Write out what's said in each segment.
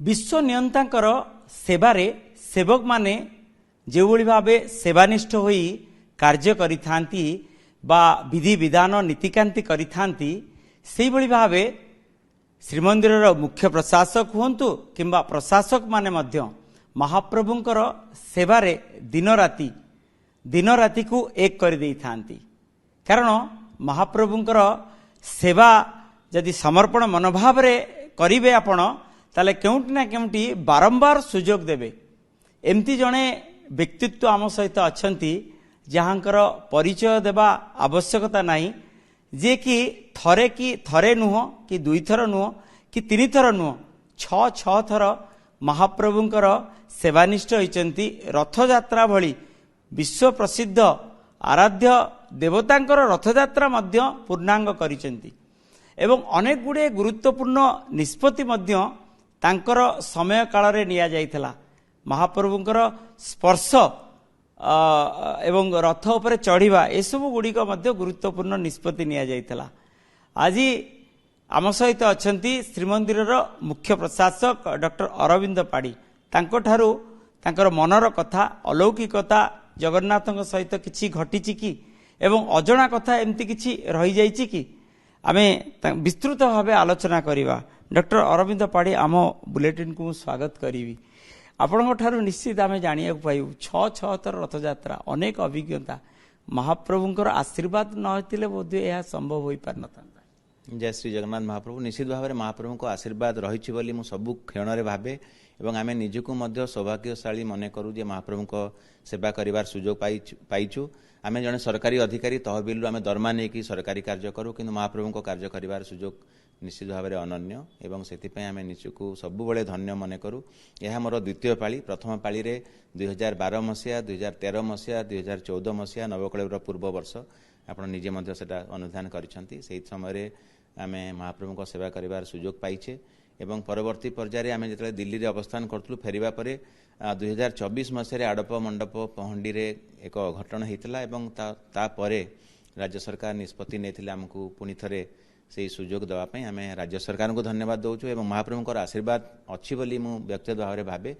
विश्व नियंतांकर सेवारे सेवक माने जेभଳି भावे सेवानिष्ठ होई कार्य करिथांती बा विधि विधान नीतिकांति करिथांती सेही भଳି भावे श्रीमंदिर मुख्य प्रशासक हुंतु किंबा प्रशासक माने मध्य महाप्रभुंकर सेवारे दिन राति को एक कर देई थांती। कारण महाप्रभुंकर सेवा यदि समर्पण मनोभाव रे करिवे आपण ताले केउंटी ना केउंटी बारंबार सुजोग देबे। एमती जणे व्यक्तित्व आम सहित अछंती जहाँकर परिचय देवा आवश्यकता नहीं, जे कि थरे नुह कि दुई थर नुह कि तीन थर नुह छह थर महाप्रभुंकर सेवानिष्ठ होइचंती। रथयात्रा भली विश्व प्रसिद्ध आराध्य देवतांकर रथयात्रा मध्य पूर्णांग करिचंती एवं अनेक गुड़े गुरुत्वपूर्ण निष्पत्ति मध्य तांकर समय काल रे निया जाइथला। महाप्रभुंकर स्पर्श एवं रथ उपरे चढ़िबा एसबु गुड़िक मध्य गुरुत्वपूर्ण निष्पत्ति निया जाइथला। आज आम सहित अछंती श्रीमंदिर मुख्य प्रशासक डॉक्टर अरविंद पाड़ी। तांको ठारू तांकर मनर कथा अलौकिकता जगन्नाथଙ୍କ सहित किछि घटिछि कि एवं अजଣା कथा एमती किछि रहि जाइछि कि आमे विस्तृत भावे आलोचना करिवा। डॉक्टर अरविंद पाड़ी आम बुलेटिन को स्वागत करी। आपण ठारू निश्चित आमे जानिया पाइबु छह थर रथयात्रा अनेक अभिज्ञता महाप्रभुंकर आशीर्वाद न होतिले बोध यह संभव होई पार नता। जय श्री जगन्नाथ महाप्रभु। निश्चित भाव में महाप्रभु को आशीर्वाद रही बोली मु सबु क्षण रे भावे एवं आमे निजको मध्य सौभाग्यशाली मने करू जे महाप्रभु को सेवा करिवार सुजोग पाइछु। आमे जने सरकारी अधिकारी तहबिल आमे दरमा नै कि सरकारी कार्य करू, किंतु महाप्रभु को कार्य करिवार सुजोग निश्चित भाव में अनन्य एवं सेतिपय आमे निजको सबु बळे धन्य मने करू। यह मोर द्वितीय पाली। प्रथम पाली रे 2012 मसिया 2013 मसिया 2014 मसिया नवकलेवर पूर्व वर्ष आपण निजे मध्य सेटा अनुधान करिसंती। सेहि समय रे आमे महाप्रभु को सेवा करिवार सुजोग पाइछे एवं परवर्ती पर्याय आमे जतले दिल्ली रे अवस्थान करथलु फेरिबा परे 2024 मसिया आडप मंडप पहंडी रे एक घटना हेतिला एवं ता परे राज्य सरकार निष्पत्ति नेथिले हमकु पुनी थरे से सुजोग देवा पई आमे राज्य सरकार को धन्यवाद दउछु एवं महाप्रभुंकर आशीर्वाद अछि बोली मु व्यक्तिगत भाव रे भाबे।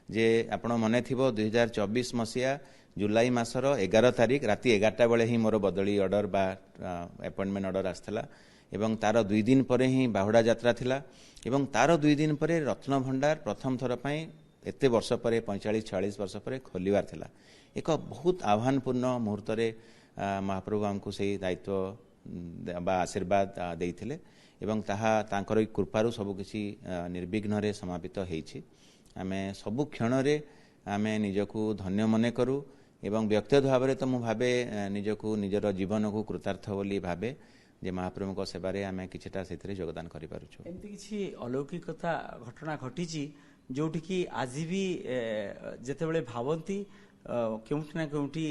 जे आपण मने थिबो 2024 मसिया जुलाई मासर 11 तारिख राति 11टा बेले ही मोर बदली ऑर्डर बा अपॉइंटमेंट ऑर्डर आस्थला एवं तार 2 दिन परे ही बाहुडा यात्रा थिला एवं तार 2 दिन परे रत्न भंडार प्रथम थर पई एते वर्ष परे 45-46 वर्ष परे खोलिवार थिला। एक बहुत आह्वानपूर्ण मुहूर्त रे महाप्रभु हमकु सेही दायित्व बा आशीर्वाद देइथिले एवं ताहा तांकर कृपारु सब किछि निर्विघ्न रे समापित हेछि। आमे सब क्षण रे आमे निजको धन्य मने करू एवं व्यक्तिगत भाव रे तो मु भाबे निजको निजर जीवन को कृतार्थ बोली भाबे जे महाप्रभु को सेवा रे आमे किछटा सेथरे योगदान करि पारुछु। एमती किछि अलौकिकता घटना घटिछि जोठी कि आज भी जेतेबेले भावंती केउठी ना केउठी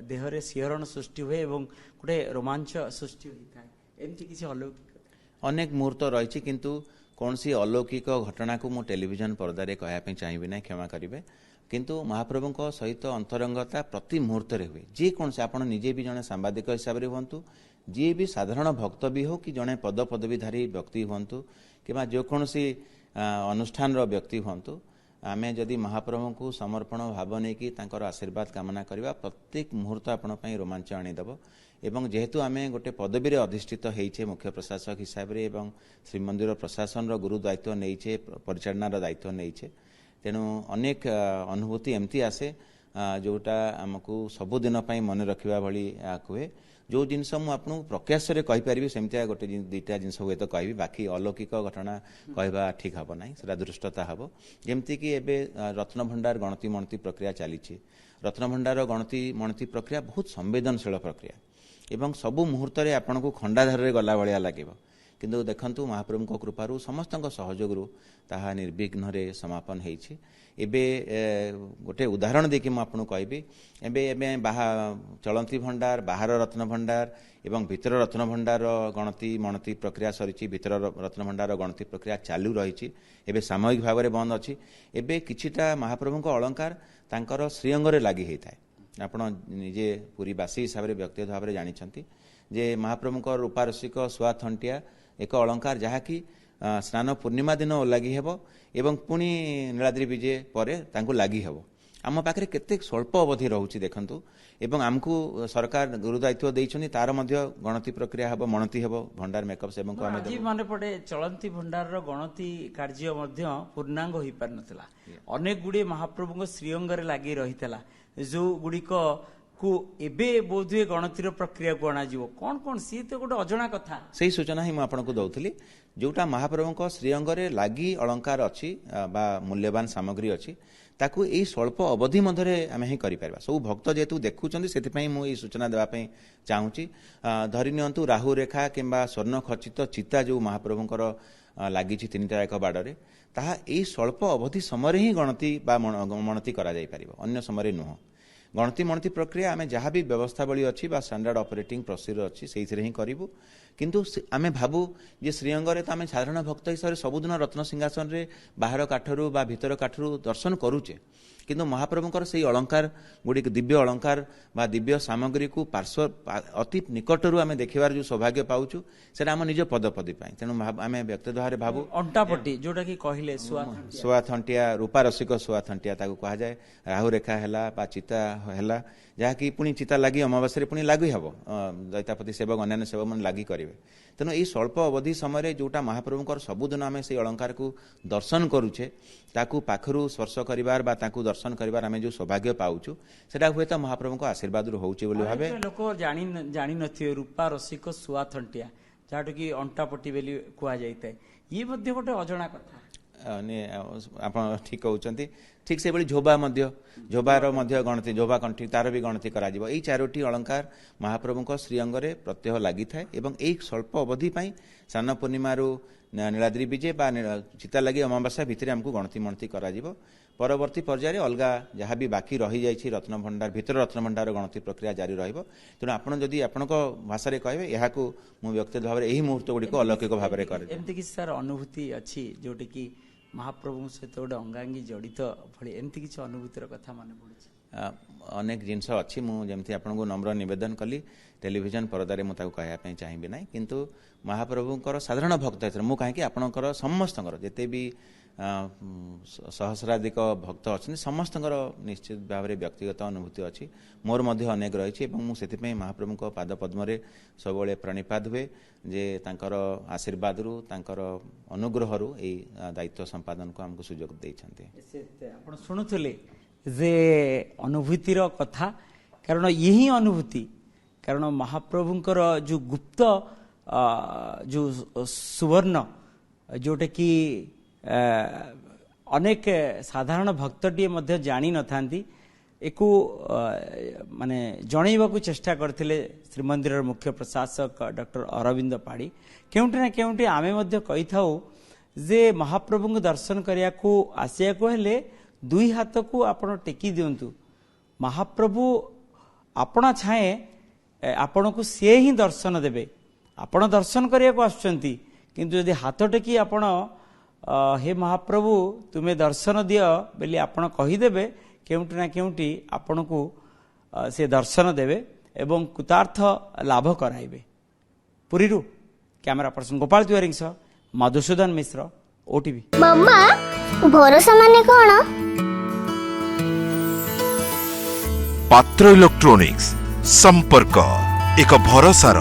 देहरे सिहरण सृष्टि हुए एवं गोटे रोमांच सृष्टि होता है। एमती किछि अलौकिक अनेक मुहूर्त रही किंतु कौन सी अलौकिक घटना को मु टेलीविजन पर्दा कहवाई चाहिए ना, क्षमा करेंगे। किंतु महाप्रभु को सहित अंतरंगता प्रति मुहूर्त रे हुए। जे कौन से आप निजे भी जड़े सांबादिक हिसाब से हूँ, जी भी साधारण भक्त भी हो कि जड़े पद पदवीधारी व्यक्ति हूँ कि जेकोसी अनुष्ठान व्यक्ति हूँ, आमे जदि महाप्रभु को समर्पण भाव नहीं कि आशीर्वाद कामना करवा प्रत्येक मुहूर्त आपण रोमांच आनीदेव। एवं जेहेतु आमे गोटे पदवी रे अधिष्ठित होइछे मुख्य प्रशासक हिसाब रे एवं श्रीमंदिर प्रशासन रो गुरु दायित्व नहींचे परिचालना दायित्व नहींचे, तेणु अनेक अनुभूति एमती आसे जोटा आमको सबुदिन मन रखा भली कहे। जो जिनस मुझे प्रकाश रे कहि परिबी सेमतिया गोटे दुईटा जिनस हुए तो कहबी, बाकी अलौकिक घटना कहबा ठीक हबो नाही, सेटा दृष्टता हबो। जेमति कि एबे रत्न भंडार गणति मणति प्रक्रिया चलीछि। रत्न भंडार गणति मणति प्रक्रिया बहुत संवेदनशील प्रक्रिया एवं सबु मुहूर्त रे आपन को खंडाधार रे गला भलिया लागिबो, किंतु देखंतु महाप्रभु को कृपारु समस्तक सहयोगरु ताहा निर्विघ्न रे समापन हेछि। एबे गोटे उदाहरण देखि म आपन कहबी, एबे एबे चलंती भंडार बाहर रत्न भंडार एवं भीतर रत्न भंडार गणति मणति प्रक्रिया सरीछि। भीतर रत्न भंडार गणति प्रक्रिया चालू रही। एबे सामूहिक भाव में बंद अच्छी। एबे किछिटा महाप्रभु को अलंकार तांकर श्रीअंग रे लागि हेइथाय। आपण निजे पुरीवासी हिसाब से व्यक्तिगत भाव में जानी जे महाप्रभु रूपारसिक सुआ थंटिया एक अलंकार जहाँकि स्नान पूर्णिमा दिन ओलागी हेब एवं पुणी नीलाद्रि विजे पर तांको लागि हेब आम पाखे केते स्वल्प अवधि रोचे देखु एवं आमको सरकार गुरुदायित्व देइछनी तार मध्य गणति प्रक्रिया हेब मणति हेब भंडार मेकअप सेवक को आमे आज माने पड़े चलंती भंडार गणति कार्य मध्य पूर्णांग होई पार नथिला अनेक गुडी महाप्रभु श्रीअंग रे लागि रहितला जो गुडिक को एबे बोधुए गणतिर प्रक्रिया को अना जीवो कोन कोन सी तो गोटे अजणा कथा सही सूचना ही आपन को दउथली जोटा महाप्रभु श्रीअंग रे लागि अलंकार अछि बा मूल्यवान सामग्री अछि ताकू एई स्वल्प अवधि मध्यरे आमे ही करि परबा सब भक्त जेतु देखुचंदी सेति पई मु एई सूचना देबा पई चाहूची धरि नियंतु राहु रेखा किंबा स्वर्ण खचित चिता जो महाप्रभुଙ୍କର लागिछि तीनटा एक बाडरे ताहा एई स्वल्प अवधि समय ही गणति बा मणति करा जाई परिबो अन्य समय नुह गणति मणति प्रक्रिया आमे जहाँ भी व्यवस्थावली अच्छी बा स्टैंडर्ड ऑपरेटिंग प्रोसीजर अच्छी से ही करूँ किंतु आमे भाबू जे श्रीअंग रे आमे साधारण भक्त हिसाब से सबुदिन रत्न सिंहासन रे बाहर काठरू बा भीतर काठरू दर्शन करूचे किंतु महाप्रभुଙ୍କର सेही अलंकार गुडी दिव्य अलंकार बा दिव्य सामग्री को पार्श्व अति निकटरू आमे देखिबार जो सौभाग्य पाउछु सेटा हम निज पदपदी पाई तेनु आमे व्यक्ति द्वारा भाबू अंटापट्टी जोटा कि कहिले सुआ थंटिया रूपा रसिक सुआ थंटिया ताकू कहा जाए राहु रेखा हैला बा चिता हैला जहाँकि पुणी चिता लगी अमावास्या पुणी लागू हे दैतापति सेवक अन्य सेवक मैंने लगी करेंगे तेणु यही स्वल्प अवधि समय जोटा महाप्रभुଙ୍କର सबुदिन आम से अलंकार को दर्शन करुचे ताकू पाखरु स्पर्श करिवार बा ताकू दर्शन करिवार आमे जो सौभाग्य पाउछु सेटा हुए तो महाप्रभु को आशीर्वाद होउचे बोली भाबे लोक जानी नथियो रूपा रसिक सुआ थंटिया जाटो कि अंटापट्टी बेली कुआ जाइता ये मध्य गोटे अजणा कथा आप ठीक कहते ठीक से झोबा झोबार गणति झोबा कंठी तार भी गणति करा जिवो एई चारोटी अलंकार महाप्रभु श्रीअंग रे प्रत्यह लागि थाए एवं एक स्वल्प अवधि पाई स्नान पूर्णिमा नीलाद्रि विजे बा चिता लगी अमावास्या भितर हमको गणति मणति करा जिवो परवर्ती पर्याय अलगा जहाँ भी बाकी रही जाइछि रत्न भंडार भितर रत्न भंडार गणति प्रक्रिया जारी रहिबो तेणु आपण जदि आपणक भाषा कहबे एहाकू मु व्यक्तिगत भाव एही मुहूर्त गुडी को अलौकिक भाव रे करे एमति कि सर अनुभूति अछि जोटे कि महाप्रभु सहित गोटे अंगांगी जड़ित भली एमती किसी अनुभूतिर कथा मन पड़े अनेक जिनस अच्छी मुझे आपको नम्र नवेदन कली टेलीविजन परदारे मुझे कहवाई चाहिए ना किंतु महाप्रभुଙ୍କର साधारण भक्त हिसाब से मुझे आपणकर समस्त जिते भी सहस्राधिक भक्त अच्छा समस्त निश्चित भाव में व्यक्तिगत अनुभूति अच्छी मोर मध्य अनेक रही मुझे महाप्रभु पाद पद्म सब प्रणिपात हुए जे तांकर आशीर्वाद रु तांकर अनुग्रह रु ए दायित्व संपादन को हमको सुजोग देइछन्ते आपण सुनुथले जे अनुभूतिर कथा कारण यही अनुभूति कारण महाप्रभुଙ୍କର जो गुप्त जो सुवर्ण जोटे कि अनेक साधारण भक्तटीए मध्य जानी नथांती एकु माने जणैबाकू चेष्टा करथिले श्रीमंदिर मुख्य प्रशासक डॉक्टर अरविंद पाड़ी केउंटी ना केउंटी आमे मध्य कहि थाउ जे महाप्रभु को दर्शन करिया को आसिया को हेले दुई हाथ को आपण टेकी दियंतु महाप्रभु आपणा छाए आपण को से ही दर्शन देबे आपण दर्शन करिया को आछंती किंतु यदि हाथ टेकी आपण हे महाप्रभु तुम्हें दर्शन दियो बेली आपण कहि देबे केउंटी ना केउंटी आपण को से दर्शन देवे एवं कृतार्थ लाभ कराइबे पुरी रु कैमरा पर्सन गोपाल तिवारी सह मधुसूदन मिश्र ओटीवी मम्मा भरोसा माने कोन पात्र इलेक्ट्रॉनिक्स संपर्क एक भरोसार